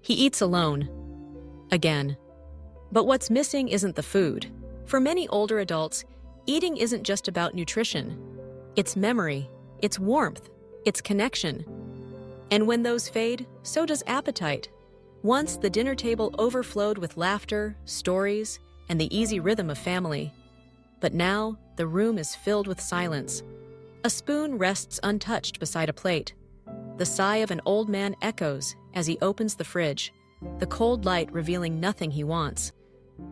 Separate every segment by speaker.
Speaker 1: He eats alone. Again. But what's missing isn't the food. For many older adults, eating isn't just about nutrition. It's memory, it's warmth, it's connection. And when those fade, so does appetite. Once the dinner table overflowed with laughter, stories, and the easy rhythm of family. But now, the room is filled with silence. A spoon rests untouched beside a plate. The sigh of an old man echoes as he opens the fridge, the cold light revealing nothing he wants.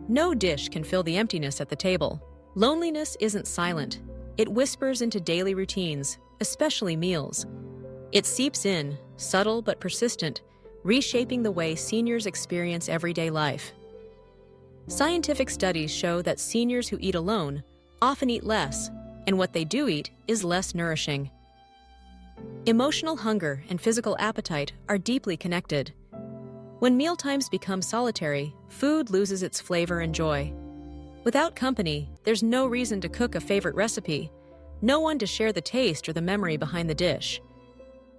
Speaker 1: No dish can fill the emptiness at the table. Loneliness isn't silent. It whispers into daily routines, especially meals. It seeps in, subtle but persistent, reshaping the way seniors experience everyday life. Scientific studies show that seniors who eat alone often eat less, and what they do eat is less nourishing. Emotional hunger and physical appetite are deeply connected. When mealtimes become solitary, food loses its flavor and joy. Without company, there's no reason to cook a favorite recipe, no one to share the taste or the memory behind the dish.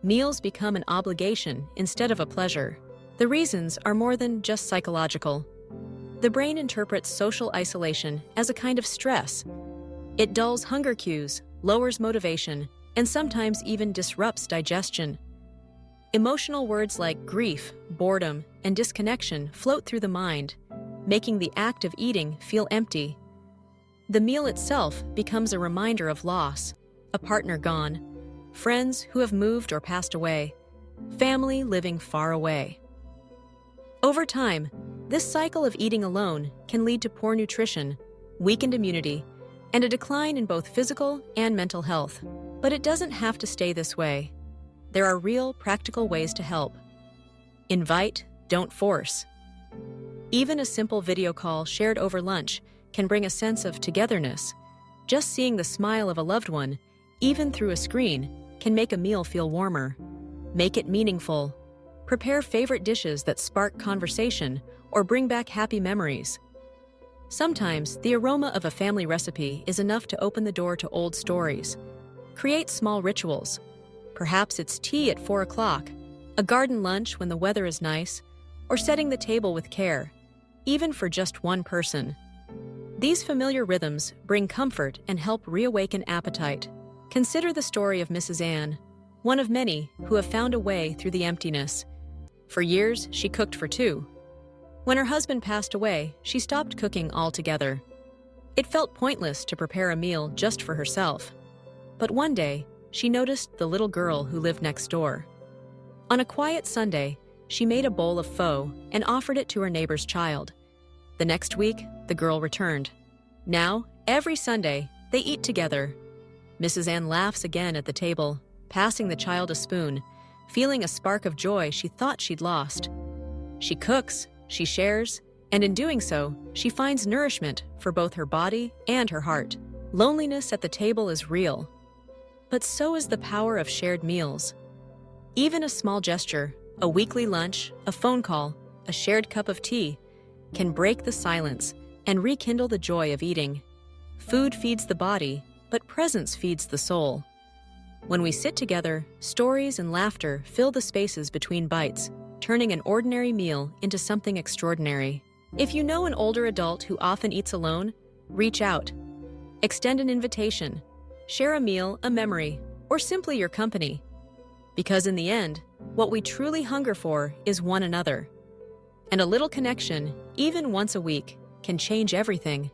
Speaker 1: Meals become an obligation instead of a pleasure. The reasons are more than just psychological. The brain interprets social isolation as a kind of stress. It dulls hunger cues, lowers motivation, and sometimes even disrupts digestion. Emotional words like grief, boredom, and disconnection float through the mind, making the act of eating feel empty. The meal itself becomes a reminder of loss, a partner gone, friends who have moved or passed away, family living far away. Over time, this cycle of eating alone can lead to poor nutrition, weakened immunity, and a decline in both physical and mental health. But it doesn't have to stay this way. There are real, practical ways to help. Invite, don't force. Even a simple video call shared over lunch can bring a sense of togetherness. Just seeing the smile of a loved one, even through a screen, can make a meal feel warmer. Make it meaningful. Prepare favorite dishes that spark conversation or bring back happy memories. Sometimes, the aroma of a family recipe is enough to open the door to old stories. Create small rituals. Perhaps it's tea at 4 o'clock, a garden lunch when the weather is nice, or setting the table with care, even for just one person. These familiar rhythms bring comfort and help reawaken appetite. Consider the story of Mrs. Ann, one of many who have found a way through the emptiness. For years, she cooked for two. When her husband passed away, she stopped cooking altogether. It felt pointless to prepare a meal just for herself. But one day, she noticed the little girl who lived next door. On a quiet Sunday, she made a bowl of pho and offered it to her neighbor's child. The next week, the girl returned. Now, every Sunday, they eat together. Mrs. Ann laughs again at the table, passing the child a spoon, feeling a spark of joy she thought she'd lost. She cooks, she shares, and in doing so, she finds nourishment for both her body and her heart. Loneliness at the table is real, but so is the power of shared meals. Even a small gesture, a weekly lunch, a phone call, a shared cup of tea, can break the silence and rekindle the joy of eating. Food feeds the body, but presence feeds the soul. When we sit together, stories and laughter fill the spaces between bites, turning an ordinary meal into something extraordinary. If you know an older adult who often eats alone, reach out. Extend an invitation. Share a meal, a memory, or simply your company. Because in the end, what we truly hunger for is one another. And a little connection, even once a week, can change everything.